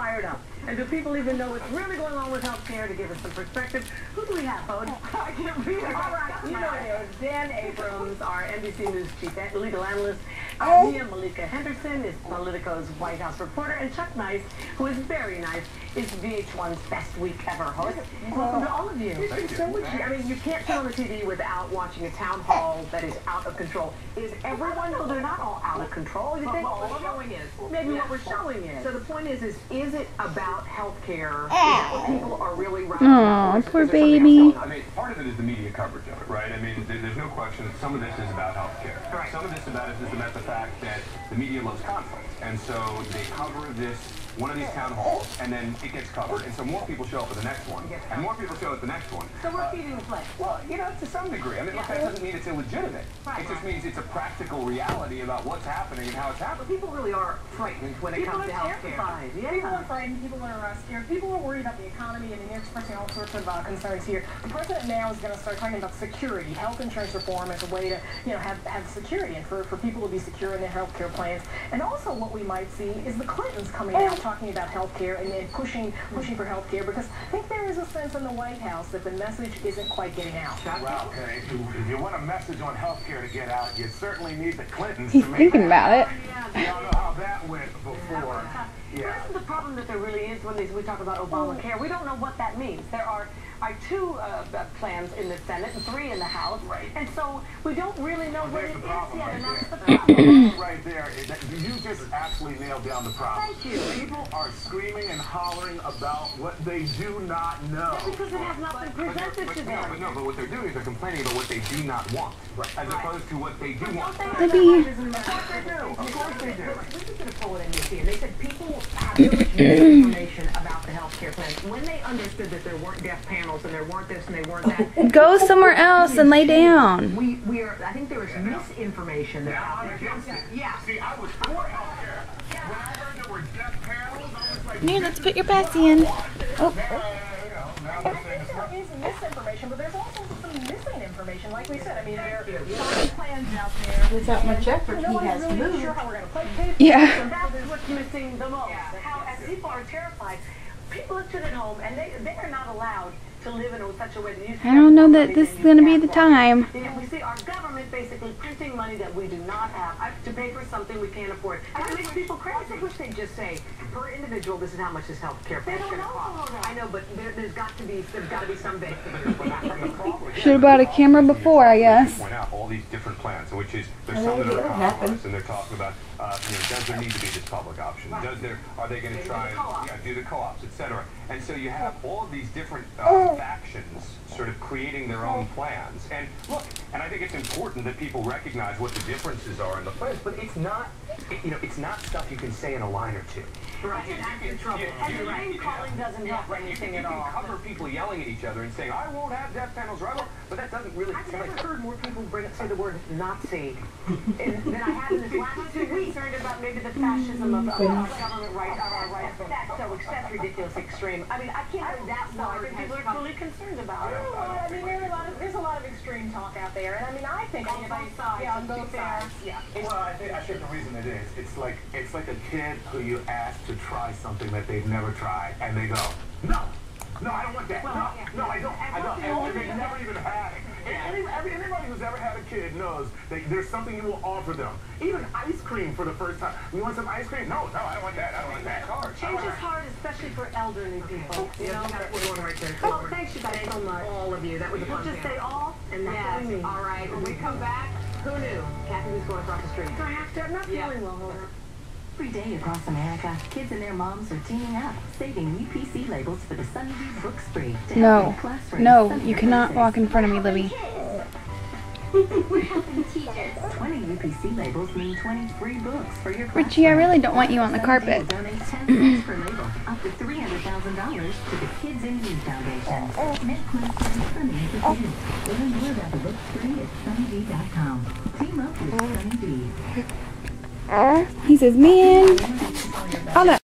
fired up? And do people even know what's really going on with healthcare? To give us some perspective, who do we have, Bode? I can't read it. All right, you know it is. Dan Abrams, our NBC News chief legal analyst. Mia Malika Henderson is Politico's White House reporter. And Chuck Nice, who is very nice, is VH1's Best Week Ever host. Welcome to all of you. Thank you. I mean, you can't turn on the TV without watching a town hall that is out of control. Is everyone? Well, they're not all out of control. You think what we're showing is. Maybe what we're showing is. So the point is it about health care? Is that what people are really right about? Oh, poor baby. I mean, part of it is the media coverage of it, right? I mean, there's no question that some of this is about health care. Right. Some of this is about the fact that the media loves conflict. And so they cover one of these town halls, and then it gets covered, and so more people show up at the next one, and more people show up at the next one. So we're feeding the play. Well, you know, to some degree. I mean, look, that doesn't mean it's illegitimate. Right. It just means it's a practical reality about what's happening and how it's happening. People really are frightened when it comes to health care. People are frightened, people are scared, people are worried about the economy, and they're expressing all sorts of concerns here. The president now is going to start talking about security, health insurance reform as a way to, have security and for people to be secure in their health care plans. And also what we might see is the Clintons coming out talking about health care and pushing for health care, because I think there is a sense in the White House that the message isn't quite getting out. Well, okay, if you want a message on health care to get out, you certainly need the Clintons He's to make thinking about it. You don't know how that went before. Yeah. This is the problem that there really is when we talk about Obamacare. We don't know what that means. There are two plans in the Senate and 3 in the House. Right. And so we don't really know what it is yet. And that's the problem. Right there. You just actually nailed down the problem. Thank you. People are screaming and hollering about what they do not know. That's because it has not been presented to them. But what they're doing is they're complaining about what they do not want, as opposed to what they do want. Of course they do. Of course they do. Listen to the poll in museum. They said people have so much information about the health care plans. When they understood that there weren't deaf panels and there weren't this and they weren't that. Go somewhere else and lay down. I think there is misinformation that's out there. Yeah. See, I was for health care. When I heard there were deaf panels, I was like, Here, let's put your passy in. Oh. There is misinformation, but there's also some missing information. Like we said, I mean, there are plans out there. Without much effort, he has really moved. Sure how we're going to play. Yeah. So that's what's missing the most. As people are terrified, people are sitting at home and they are not allowed to live in such a way that you I don't know that this is going to be the time. We see our government basically printing money that we do not have to pay for something we can't afford. It makes people crazy. I wish they'd just say, per individual, this is how much this health care plan is going to cost. I know, but there's got to be some basic. Should have bought a camera before, I guess. Point out all these different plans, which is there's some that are compromised, and they're talking about does there need to be this public option? Are they going to try and do the co-ops, etc.? And so you have all of these different factions sort of creating their own plans. And look, and I think it's important that people recognize what the differences are in the plans, but it's not, it's not stuff you can say in a line or two. Right, you're in trouble. And the name calling doesn't help anything at all. You can cover people yelling at each other and saying, I won't have death panels, or I won't, but that doesn't really... I've never heard more people say the word Nazi than I have in this last 2 weeks. Concerned about maybe the fascism of our government right, of our rights. That's ridiculous, extreme. I mean, I can't believe that's why people are truly concerned about it. I mean, there's a lot of extreme talk out there, and I mean, I think on both sides. Yeah, on both sides. Yeah. Well, I think the reason it is, it's like a kid who you ask to try something that they've never tried, and they go, no, I don't want that. No, I don't. And they've never even had it. Anybody who's ever had a kid knows that there's something you will offer them. Even ice cream for the first time. You want some ice cream? No, I don't want that. I don't want that. Change is hard, especially for elderly people. You know, we're going right there. Oh, thanks you guys so much. All of you. That was a fun. Just say all, and that's what we mean. All right. When we come back, who knew? Kathy was going across the street. Do I have to? I'm not feeling well, hold up. Every day across America, kids and their moms are teaming up, saving UPC labels for the Sunday Book Spree. No, you cannot walk in front of me, Libby. We're helping teachers. 20 UPC labels mean 20 free books for your classroom. Richie, I really don't want you on the carpet. Donate 10 cents per label, up to $300,000 to the Kids in Need Foundation. Make classroom Sunday for kids. Learn more about the book spree at sunnyd.com. Team up with Sunny D. He says, man, all that